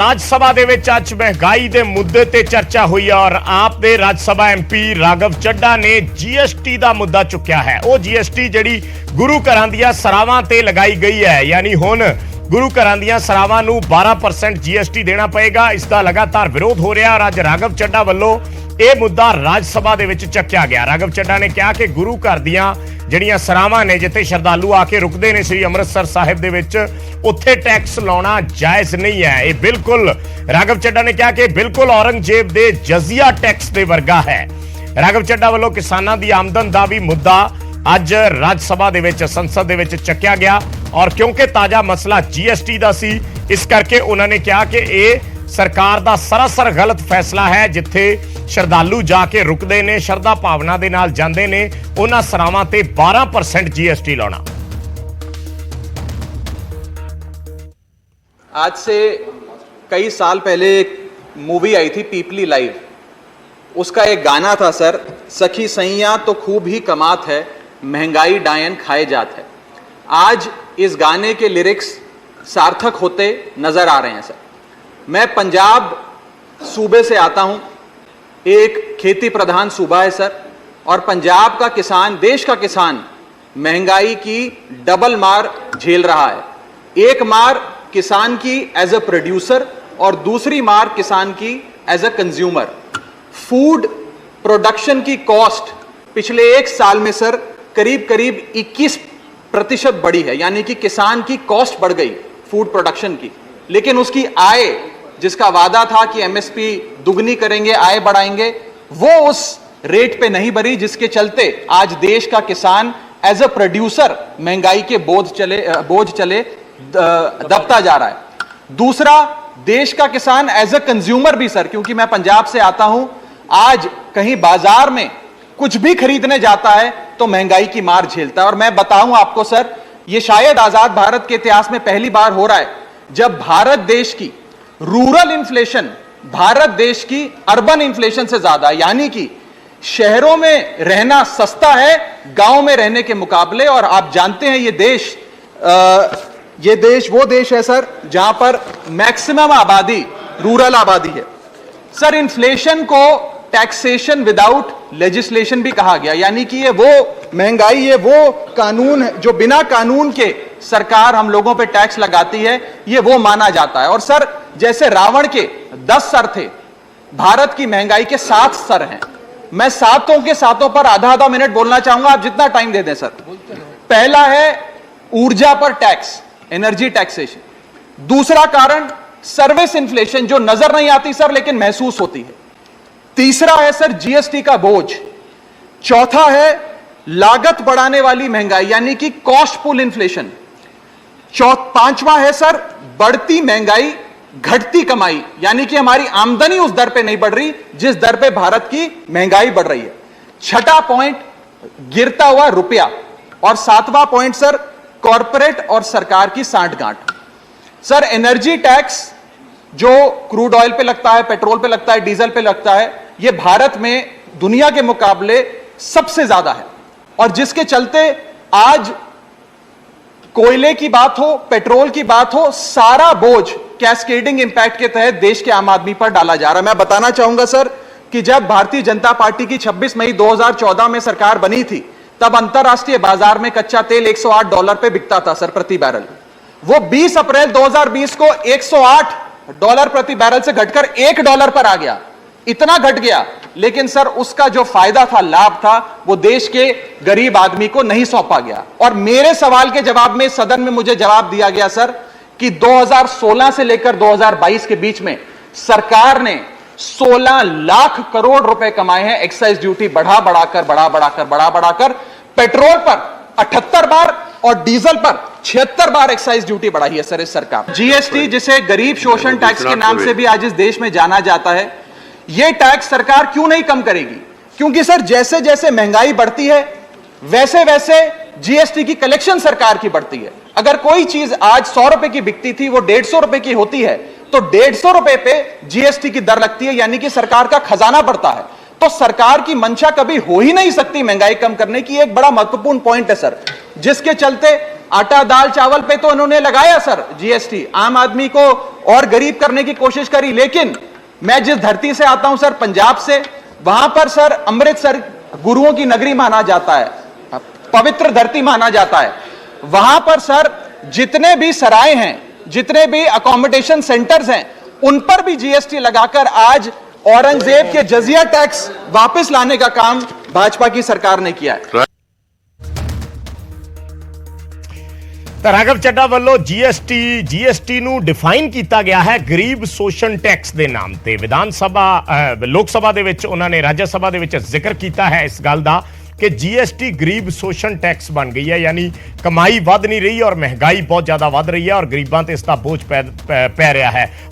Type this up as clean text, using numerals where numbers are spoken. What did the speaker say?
ਰਾਜ ਸਭਾ ਦੇ ਵਿੱਚ ਅੱਜ ਮਹਿੰਗਾਈ ਦੇ ਮੁੱਦੇ ਤੇ ਚਰਚਾ ਹੋਈ ਔਰ ਆਪ ਦੇ ਰਾਜ ਸਭਾ ਐਮਪੀ ਰਾਘਵ ਚੱਡਾ ਨੇ ਜੀਐਸਟੀ ਦਾ ਮੁੱਦਾ ਚੁੱਕਿਆ ਹੈ। ਉਹ ਜੀਐਸਟੀ ਜਿਹੜੀ ਗੁਰੂ ਘਰਾਂ ਦੀਆਂ ਸਰਾਵਾਂ ਤੇ ਲਗਾਈ ਗਈ ਹੈ, ਯਾਨੀ ਹੁਣ ਗੁਰੂ ਘਰਾਂ ਦੀਆਂ ਸਰਾਵਾਂ ਨੂੰ 12% ਜੀਐਸਟੀ ਦੇਣਾ ਪਏਗਾ। ਇਸ ਦਾ ਲਗਾਤਾਰ ਵਿਰੋਧ ਹੋ ਰਿਹਾ ਔਰ ਅੱਜ ਰਾਘਵ ਚੱਡਾ ਵੱਲੋਂ ਇਹ ਮੁੱਦਾ ਰਾਜ ਸਭਾ ਦੇ ਵਿੱਚ ਚੱਕਿਆ ਗਿਆ। ਰਾਘਵ ਚੱਡਾ ਨੇ ਕਿਹਾ ਕਿ ਗੁਰੂ ਘਰ ਦੀਆਂ ਜਿਹੜੀਆਂ ਸਰਾਵਾਂ ਨੇ ਜਿੱਥੇ ਸ਼ਰਧਾਲੂ ਆ ਕੇ ਰੁਕਦੇ ਨੇ ਸ੍ਰੀ ਅੰਮ੍ਰਿਤਸਰ ਸਾਹਿਬ ਦੇ ਵਿੱਚ, ਉੱਥੇ ਟੈਕਸ ਲਾਉਣਾ ਜਾਇਜ਼ ਨਹੀਂ ਹੈ। ਇਹ ਬਿਲਕੁਲ ਰਾਘਵ ਚੱਡਾ ਨੇ ਕਿਹਾ ਕਿ ਬਿਲਕੁਲ ਔਰੰਗਜ਼ੇਬ ਦੇ ਜਜ਼ੀਆ ਟੈਕਸ ਦੇ ਵਰਗਾ ਹੈ। ਰਾਘਵ ਚੱਡਾ ਵੱਲੋਂ ਕਿਸਾਨਾਂ ਦੀ ਆਮਦਨ ਦਾ ਵੀ ਮੁੱਦਾ ਅੱਜ ਰਾਜ ਸਭਾ ਦੇ ਵਿੱਚ ਸੰਸਦ ਦੇ ਵਿੱਚ ਚੱਕਿਆ ਗਿਆ ਔਰ ਕਿਉਂਕਿ ਤਾਜ਼ਾ ਮਸਲਾ ਜੀਐਸਟੀ ਦਾ ਸੀ, ਇਸ ਕਰਕੇ ਉਹਨਾਂ ਨੇ ਕਿਹਾ ਕਿ ਇਹ ਸਰਕਾਰ ਦਾ ਸਰਾਸਰ ਗਲਤ ਫੈਸਲਾ ਹੈ। ਜਿੱਥੇ ਸ਼ਰਧਾਲੂ ਜਾ ਕੇ ਰੁਕਦੇ ਨੇ, ਸ਼ਰਧਾ ਭਾਵਨਾ ਦੇ ਨਾਲ ਜਾਂਦੇ ਨੇ, ਉਹਨਾਂ ਸਰਾਵਾਂ ਤੇ 12% जीएसटी लाना। आज से कई साल पहले एक मूवी आई थी पीपली लाइव, उसका एक गाना था सर, सखी सैया तो खूब ही कमात है, महंगाई डायन खाए जात है। आज इस गाने के लिरिक्स सार्थक होते नजर आ रहे हैं सर। मैं पंजाब सूबे से आता हूं, एक खेती प्रधान सूबा है सर, और पंजाब का किसान, देश का किसान महंगाई की डबल मार झेल रहा है। एक मार किसान की एज अ प्रोड्यूसर और दूसरी मार किसान की as a consumer. Food production की कॉस्ट पिछले एक साल में सर करीब 21% बढ़ी है, यानी कि किसान की कॉस्ट बढ़ गई फूड प्रोडक्शन की, लेकिन उसकी आय, जिसका वादा था कि एमएसपी दुगनी करेंगे, आय बढ़ाएंगे, वो उस रेट पे नहीं बढ़ी, जिसके चलते आज देश का किसान एज अ प्रोड्यूसर महंगाई के बोझ चले दबता जा रहा है। दूसरा, देश का किसान एज अ कंज्यूमर भी सर, क्योंकि मैं पंजाब से आता हूं, आज कहीं बाजार में कुछ भी खरीदने जाता है तो महंगाई की मार झेलता है। और मैं बताऊं आपको सर, ये शायद आजाद भारत के इतिहास में पहली बार हो रहा है जब भारत देश की रूरल इन्फ्लेशन भारत देश की अर्बन इन्फ्लेशन से ज्यादा है, यानी कि शहरों में रहना सस्ता है गांव में रहने के मुकाबले। और आप जानते हैं ये देश वो देश है सर जहां पर मैक्सिमम आबादी रूरल आबादी है सर। इन्फ्लेशन को टैक्सेशन विदाउट लेजिस्लेशन भी कहा गया, यानी कि ये वो महंगाई, ये वो कानून है जो बिना कानून के सरकार हम लोगों पे टैक्स लगाती है, ये वो माना जाता है। और सर, जैसे रावण के 10 सर थे, भारत की महंगाई के 7 सर हैं। मैं सातों के सातों पर आधा मिनट बोलना चाहूंगा, आप जितना टाइम दे दें सर। पहला है ऊर्जा पर टैक्स, एनर्जी टैक्सेशन। दूसरा कारण सर्विस इन्फ्लेशन, जो नजर नहीं आती सर लेकिन महसूस होती है। तीसरा है सर जीएसटी का बोझ। चौथा है लागत बढ़ाने वाली महंगाई, यानी कि कॉस्ट पुल इन्फ्लेशन। पांचवा है सर बढ़ती महंगाई घटती कमाई, यानी कि हमारी आमदनी उस दर पे नहीं बढ़ रही जिस दर पे भारत की महंगाई बढ़ रही है। छठा पॉइंट गिरता हुआ रुपया। और सातवां पॉइंट सर कॉरपोरेट और सरकार की सांठगांठ। सर, एनर्जी टैक्स जो क्रूड ऑयल पे लगता है, पेट्रोल पे लगता है, डीजल पे लगता है, यह भारत में दुनिया के मुकाबले सबसे ज्यादा है। और जिसके चलते आज कोयले की बात हो, पेट्रोल की बात हो, सारा बोझ कैस्केडिंग इंपैक्ट के तहत देश के आम आदमी पर डाला जा रहा है। मैं बताना चाहूंगा सर कि जब भारतीय जनता पार्टी की 26 मई 2014 में सरकार बनी थी, तब अंतरराष्ट्रीय बाजार में कच्चा तेल $108 पे बिकता था सर प्रति बैरल। वो 20 अप्रैल 2020 को $108 प्रति बैरल से घटकर $1 पर आ गया। इतना घट गया, लेकिन सर उसका जो फायदा था, लाभ था, वो देश के गरीब आदमी को नहीं सौंपा गया। और मेरे सवाल के जवाब में सदन में मुझे जवाब दिया गया सर कि 2016 से लेकर 2022 के बीच में सरकार ने 16 लाख करोड़ रुपए कमाए हैं एक्साइज ड्यूटी बढ़ा बढ़ाकर। पेट्रोल पर 78 बार और डीजल पर 76 बार एक्साइज ड्यूटी बढ़ाई है सर इस सरकार। जीएसटी, जिसे गरीब शोषण टैक्स के नाम से भी आज इस देश में जाना जाता है, यह टैक्स सरकार क्यों नहीं कम करेगी? क्योंकि सर जैसे जैसे महंगाई बढ़ती है वैसे वैसे जीएसटी की कलेक्शन सरकार की बढ़ती है। अगर कोई चीज आज 100 रुपए की बिकती थी, वो 150 रुपए की होती है, तो 150 रुपए पे जीएसटी की दर लगती है, यानी कि सरकार का खजाना बढ़ता है। तो सरकार की मंशा कभी हो ही नहीं सकती महंगाई कम करने की। एक बड़ा महत्वपूर्ण पॉइंट है सर, जिसके चलते आटा दाल चावल पे तो उन्होंने लगाया सर जीएसटी, आम आदमी को और गरीब करने की कोशिश करी। लेकिन मैं जिस धरती से आता हूं सर, पंजाब से, वहां पर सर अमृतसर गुरुओं की नगरी माना जाता है, पवित्र धरती माना जाता है। वहां पर सर जितने भी सराय हैं, जितने भी अकोमोडेशन सेंटर्स हैं, उन पर भी जीएसटी लगाकर आज औरंगजेब के जजिया टैक्स वापस लाने का काम भाजपा की सरकार ने किया है। ਤਾਂ ਰਾਘਵ ਚੱਡਾ ਵੱਲੋਂ ਜੀਐਸਟੀ ਨੂੰ ਡਿਫਾਈਨ ਕੀਤਾ ਗਿਆ ਹੈ ਗਰੀਬ ਸ਼ੋਸ਼ਣ ਟੈਕਸ ਦੇ ਨਾਮ ਤੇ। ਵਿਧਾਨ ਸਭਾ ਲੋਕ ਸਭਾ ਦੇ ਵਿੱਚ ਉਹਨਾਂ ਨੇ ਰਾਜ ਸਭਾ ਦੇ ਵਿੱਚ ਜ਼ਿਕਰ ਕੀਤਾ ਹੈ ਇਸ ਗੱਲ ਦਾ ਕਿ ਜੀਐਸਟੀ ਗਰੀਬ ਸ਼ੋਸ਼ਣ ਟੈਕਸ ਬਣ ਗਈ ਹੈ, ਯਾਨੀ ਕਮਾਈ ਵੱਧ ਨਹੀਂ ਰਹੀ ਔਰ ਮਹਿੰਗਾਈ ਬਹੁਤ ਜ਼ਿਆਦਾ ਵੱਧ ਰਹੀ ਹੈ ਔਰ ਗਰੀਬਾਂ ਤੇ ਇਸ ਦਾ ਬੋਝ ਪੈ ਰਿਹਾ ਹੈ।